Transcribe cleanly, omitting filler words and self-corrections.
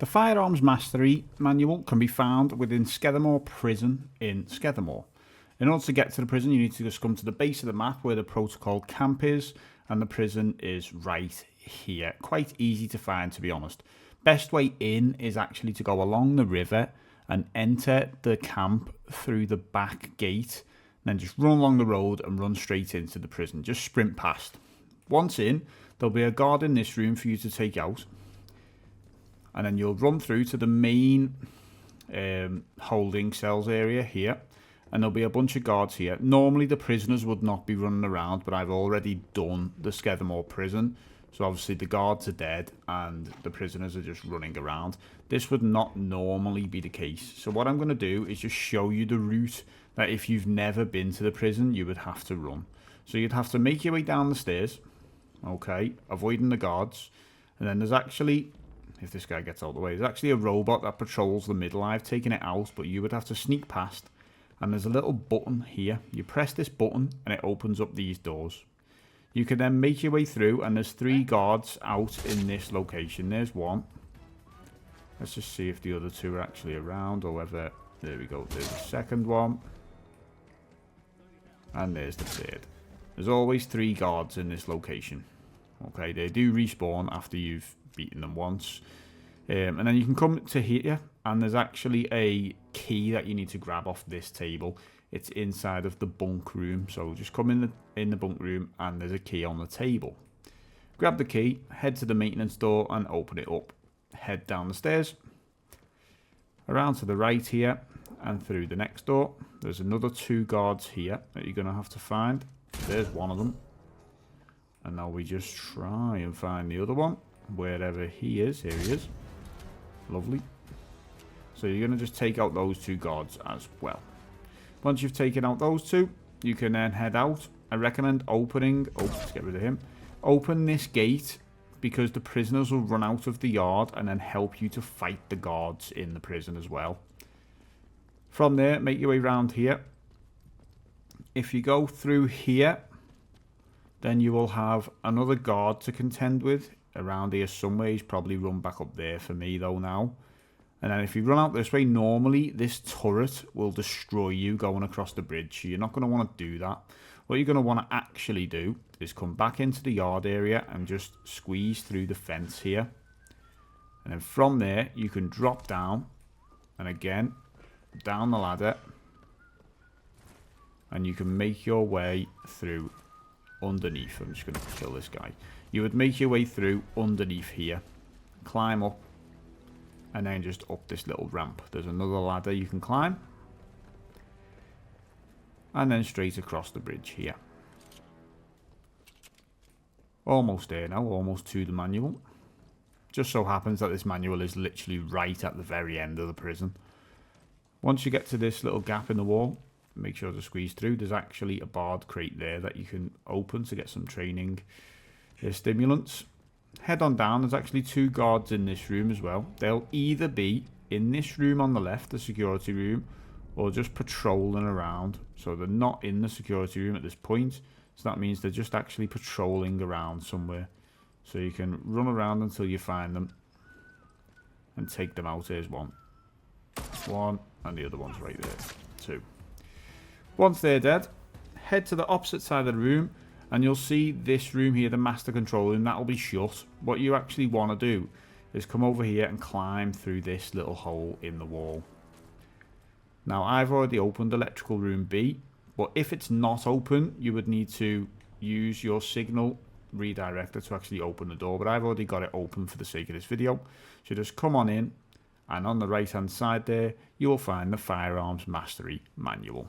The Firearms Mastery Manual can be found within Skethermore Prison in Skethermore. In order to get to the prison, you need to just come to the base of the map where the protocol camp is, and the prison is right here. Quite easy to find, to be honest. Best way in is actually to go along the river and enter the camp through the back gate, and then just run along the road and run straight into the prison. Just sprint past. Once in, there'll be a guard in this room for you to take out. And then you'll run through to the main holding cells area here. And there'll be a bunch of guards here. Normally the prisoners would not be running around, but I've already done the Skethermore prison. So obviously the guards are dead and the prisoners are just running around. This would not normally be the case. So what I'm going to do is just show you the route that if you've never been to the prison, you would have to run. So you'd have to make your way down the stairs. Okay, avoiding the guards. And then there's actually, if this guy gets out of the way, there's actually a robot that patrols the middle. I've taken it out, but you would have to sneak past. And there's a little button here. You press this button and it opens up these doors. You can then make your way through, and there's 3 guards out in this location. There's one. Let's just see if the other 2 are actually around, or whether... There we go. There's the second one. And there's the third. There's always 3 guards in this location. Okay, they do respawn after you've beaten them once. And then you can come to here, and there's actually a key that you need to grab off this table. It's inside of the bunk room, so just come in the bunk room, and there's a key on the table. Grab the key, head to the maintenance door, and open it up. Head down the stairs, around to the right here, and through the next door. There's another 2 guards here that you're going to have to find. There's one of them. And now we just try and find the other one, wherever he is. Here he is. Lovely. So you're going to just take out those 2 guards as well. Once you've taken out those 2, you can then head out. I recommend opening... Oh, let's get rid of him. Open this gate, because the prisoners will run out of the yard and then help you to fight the guards in the prison as well. From there, make your way around here. If you go through here, then you will have another guard to contend with. Around here somewhere. He's probably run back up there for me though now. And then if you run out this way, normally this turret will destroy you going across the bridge. So you're not going to want to do that. What you're going to want to actually do is come back into the yard area and just squeeze through the fence here. And then from there, you can drop down. And again, down the ladder. And you can make your way through underneath. I'm just going to kill this guy. You would make your way through underneath here. Climb up. And then just up this little ramp. There's another ladder you can climb. And then straight across the bridge here. Almost there now. Almost to the manual. Just so happens that this manual is literally right at the very end of the prison. Once you get to this little gap in the wall, make sure to squeeze through. There's actually a barred crate there that you can open to get some training stimulants. Head on down. There's actually 2 guards in this room as well. They'll either be in this room on the left, the security room, or just patrolling around. So they're not in the security room at this point. So that means they're just actually patrolling around somewhere. So you can run around until you find them and take them out. There's one. One, and the other one's right there. 2. Once they're dead, head to the opposite side of the room. And you'll see this room here, the master control room, that'll be shut. What you actually want to do is come over here and climb through this little hole in the wall. Now, I've already opened electrical room B, but if it's not open, you would need to use your signal redirector to actually open the door. But I've already got it open for the sake of this video. So just come on in, and on the right-hand side there, you will find the Firearms Mastery Manual.